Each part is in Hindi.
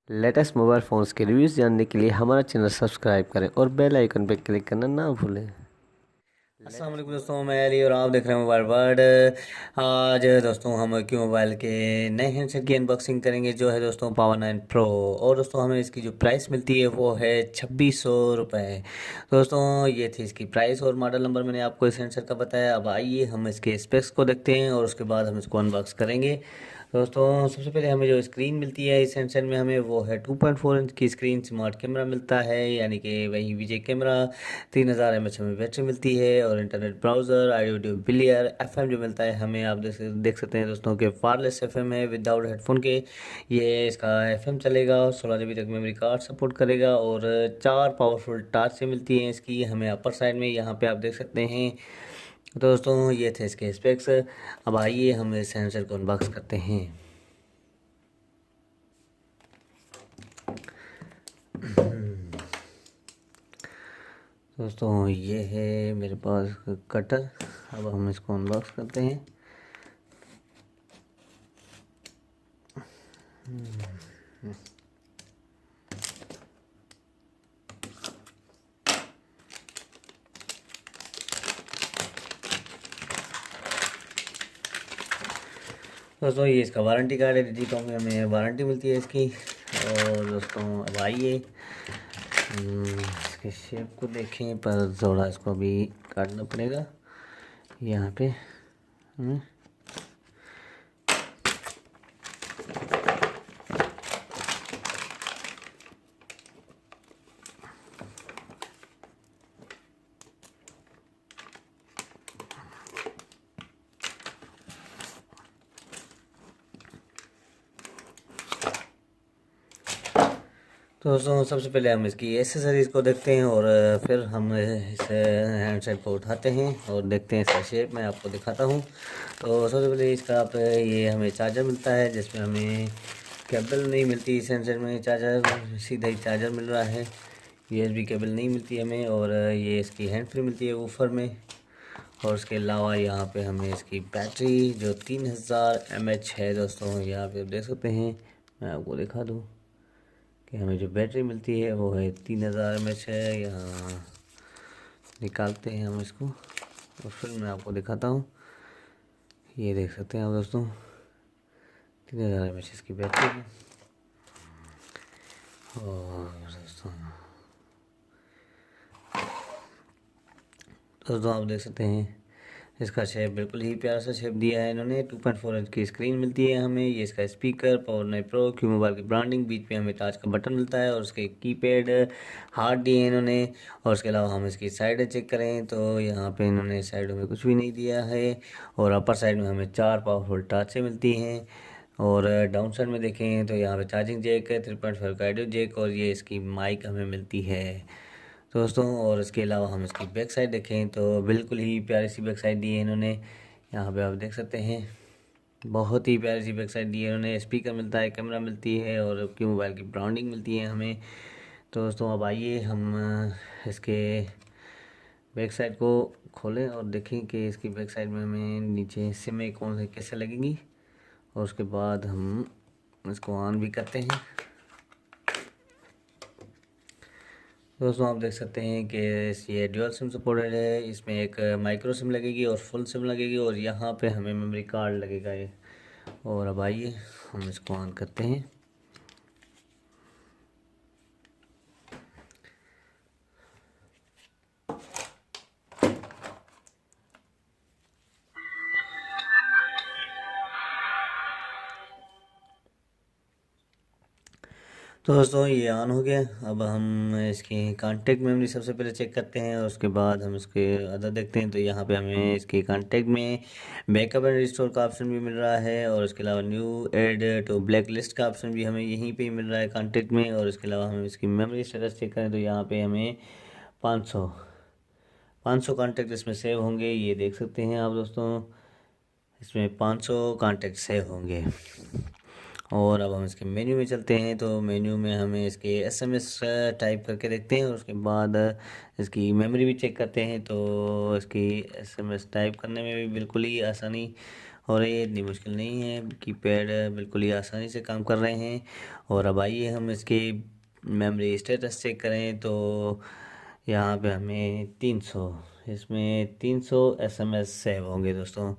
लेटेस्ट मोबाइल फ़ोन्स के रिव्यूज़ जानने के लिए हमारा चैनल सब्सक्राइब करें और बेल आइकन पर क्लिक करना ना भूलें। अस्सलाम वालेकुम दोस्तों, मैं अली और आप देख रहे हैं मोबाइल वर्ल्ड। आज दोस्तों हम क्यू मोबाइल के नए हैंडसेट की अनबॉक्सिंग करेंगे जो है दोस्तों पावर 9 प्रो। और दोस्तों हमें इसकी जो प्राइस मिलती है वो है 2600 रुपये। दोस्तों ये थी इसकी प्राइस और मॉडल नंबर मैंने आपको इस हैंडसेट का बताया। अब आइए हम इसके स्पेक्स को देखते हैं और उसके बाद हम इसको अनबॉक्स करेंगे। दोस्तों सबसे पहले हमें जो स्क्रीन मिलती है इस हैंडसेट में हमें वो है 2.4 इंच की स्क्रीन, स्मार्ट कैमरा मिलता है यानी कि वही विजय कैमरा, 3000 mAh हमें बैटरी मिलती है और internet browser, audio video player, FM जो मिलता है हमें, आप देख सकते हैं दोस्तों कि वायरलेस एफएम है विदाउट हेडफोन के। ये इसका एफएम चलेगा, 16 GB तक मेमोरी कार्ड सपोर्ट करेगा और 4 पावरफुल टॉर्च मिलती हैं इसकी हमें अपर साइड में, यहाँ पे आप देख सकते हैं। तो दोस्तों ये थे इसके स्पेक्स। अब आइए हम इस सेंसर को अनबॉक्स करते हैं। दोस्तों ये है मेरे पास कटर। अब हम इसको अनबॉक्स करते हैं। दोस्तों ये इसका वारंटी कार्ड है, डिजिकॉम में हमें वारंटी मिलती है इसकी। और दोस्तों अब आइए इसके शेप को देखें, पर थोड़ा इसको अभी काटना पड़ेगा यहाँ पे हमें। तो दोस्तों सबसे पहले हम इसकी एसेसरीज़ को देखते हैं और फिर हम इस हैंडसेट को उठाते हैं और देखते हैं इसका शेप। मैं आपको दिखाता हूँ। तो सबसे पहले इसका आप ये हमें चार्जर मिलता है जिसमें हमें केबल नहीं मिलती इस हैंडसेट में, चार्जर सीधा ही चार्जर मिल रहा है, USB केबल नहीं मिलती हमें। और ये इसकी हैंड फ्री मिलती है ऊपर में। और उसके अलावा यहाँ पे हमें इसकी बैटरी जो 3000 mAh है दोस्तों, यहाँ पे आप देख सकते हैं। मैं आपको दिखा दूँ कि हमें जो बैटरी मिलती है वो है 3000 mAh है। यहाँ निकालते हैं हम इसको और फिर मैं आपको दिखाता हूँ। ये देख सकते हैं आप दोस्तों, 3000 mAh इसकी बैटरी है। और दोस्तों आप देख सकते हैं इसका शेप बिल्कुल ही प्यारा सा शेप दिया है इन्होंने। 2.4 इंच की स्क्रीन मिलती है हमें। ये इसका speaker, power 9 pro, Q mobile की ब्रांडिंग, बीच पे हमें टच का बटन मिलता है और उसके कीपैड हार्ड दिए हैं इन्होंने। और उसके अलावा हम इसकी साइड चेक करें तो यहाँ पे इन्होंने साइडों में कुछ भी नहीं दिया है। और अपर साइड में हमें 4 पावरफुल टॉर्चें मिलती हैं। और डाउन साइड में देखें तो यहाँ पे चार्जिंग जैक है, 3.5 का ऑडियो जैक और ये इसकी माइक हमें मिलती है दोस्तों। और इसके अलावा हम इसकी बैक साइड देखें तो बिल्कुल ही प्यारी सी बैक साइड दी है इन्होंने। यहाँ पे आप देख सकते हैं बहुत ही प्यारी सी बैक साइड दी है इन्होंने। स्पीकर मिलता है, कैमरा मिलती है और क्यू मोबाइल की ब्रांडिंग मिलती है हमें। तो दोस्तों अब आइए हम इसके बैक साइड को खोलें और देखें कि इसकी बैक साइड में हमें नीचे सिमें कौन से कैसे लगेंगी। और उसके बाद हम इसको ऑन भी करते हैं। दोस्तों आप देख सकते हैं कि ये ड्यूअल सिम सपोर्टेड है। इसमें एक माइक्रो सिम लगेगी और फुल सिम लगेगी और यहाँ पे हमें मेमोरी कार्ड लगेगा ये। और अब आइए हम इसको ऑन करते हैं। तो दोस्तों ये ऑन हो गया। अब हम इसकी कॉन्टेक्ट मेमोरी सबसे पहले चेक करते हैं और उसके बाद हम इसके अदर देखते हैं। तो यहाँ पे हमें इसकी कॉन्टेक्ट में बैकअप एंड रिस्टोर का ऑप्शन भी मिल रहा है और उसके अलावा new add to blacklist का ऑप्शन भी हमें यहीं पे ही मिल रहा है कॉन्टेक्ट में। और इसके अलावा हम इसकी मेमोरी स्टेटस चेक करें तो यहाँ पे हमें 500 कॉन्टेक्ट इसमें सेव होंगे, ये देख सकते हैं आप दोस्तों। इसमें 500 कॉन्टेक्ट सेव होंगे। और अब हम इसके मेन्यू में चलते हैं तो मेन्यू में हमें इसके SMS टाइप करके देखते हैं और उसके बाद इसकी मेमोरी भी चेक करते हैं। तो इसकी SMS टाइप करने में भी बिल्कुल ही आसानी और ये इतनी मुश्किल नहीं है, कीपैड बिल्कुल ही आसानी से काम कर रहे हैं। और अब आइए हम इसकी मेमोरी स्टेटस चेक करें तो यहाँ पे हमें 300, इसमें 300 SMS सेव होंगे दोस्तों।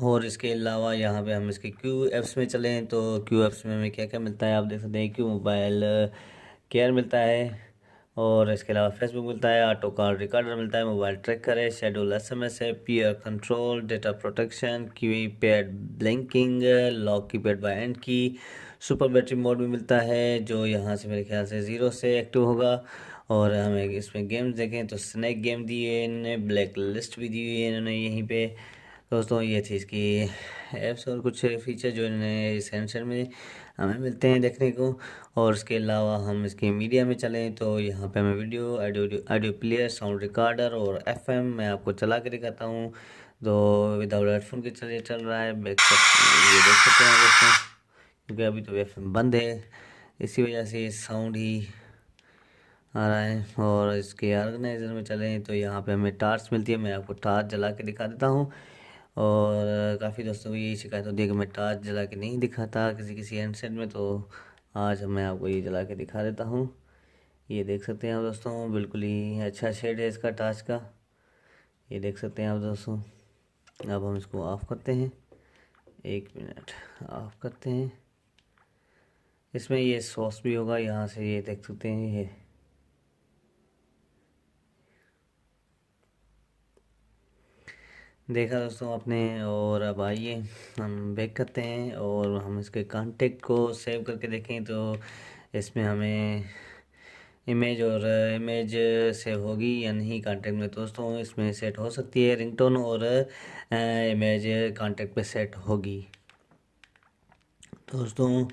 और इसके अलावा यहाँ पे हम इसके क्यू ऐप्स में चलें तो क्यू ऐप्स में हमें क्या क्या मिलता है आप देख सकते हैं। क्यू मोबाइल केयर मिलता है, और इसके अलावा फेसबुक मिलता है, ऑटो कॉल रिकॉर्डर मिलता है, मोबाइल ट्रैकर है, शेड्यूल SMS है, peer control, data protection, keypad blinking, lock keypad by end key, super battery mode भी मिलता है जो यहाँ से मेरे ख्याल से 0 से एक्टिव होगा। और हमें इसमें गेम्स देखें तो स्नैक गेम दी है इन्होंने, ब्लैक लिस्ट भी दी हुई है इन्होंने यहीं पे। दोस्तों ये थी इसकी ऐप्स और कुछ फीचर जो इन्होंने इस हैंडसेट में हमें मिलते हैं देखने को। और उसके अलावा हम इसके मीडिया में चलें तो यहाँ पे हमें video, audio player, sound recorder और FM मैं आपको चला के दिखाता हूँ। तो विदाउट हेडफोन के चल रहा है, ये देख सकते हैं दोस्तों, क्योंकि अभी तो FM बंद है, इसी वजह से ये साउंड ही आ रहा है। और इसके ऑर्गेनाइज़र में चलें तो यहाँ पे हमें टार्च मिलती है, मैं आपको टार्च जला के दिखा देता हूँ। और काफ़ी दोस्तों को यही शिकायत होती है कि मैं टार्च जला के नहीं दिखाता किसी किसी हैंडसेट में, तो आज मैं आपको ये जला के दिखा देता हूँ। ये देख सकते हैं आप दोस्तों, बिल्कुल ही अच्छा शेड है इसका टार्च का, ये देख सकते हैं आप दोस्तों। अब हम इसको ऑफ़ करते हैं, 1 मिनट ऑफ़ करते हैं। इसमें ये सॉस भी होगा, यहाँ से ये देख सकते हैं, ये देखा दोस्तों आपने। और अब आइए हम बैक करते हैं और हम इसके कांटेक्ट को सेव करके देखें तो इसमें हमें इमेज सेव होगी या नहीं कांटेक्ट में। दोस्तों इसमें सेट हो सकती है रिंगटोन, और इमेज कांटेक्ट पे सेट होगी। दोस्तों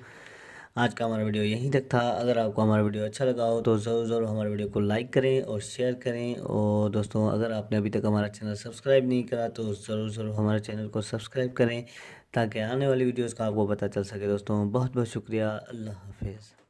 आज का हमारा वीडियो यहीं तक था। अगर आपको हमारा वीडियो अच्छा लगा हो तो ज़रूर हमारे वीडियो को लाइक करें और शेयर करें। और दोस्तों अगर आपने अभी तक हमारा चैनल सब्सक्राइब नहीं करा तो ज़रूर हमारे चैनल को सब्सक्राइब करें ताकि आने वाली वीडियोज़ का आपको पता चल सके। दोस्तों बहुत बहुत शुक्रिया, अल्लाह हाफिज़।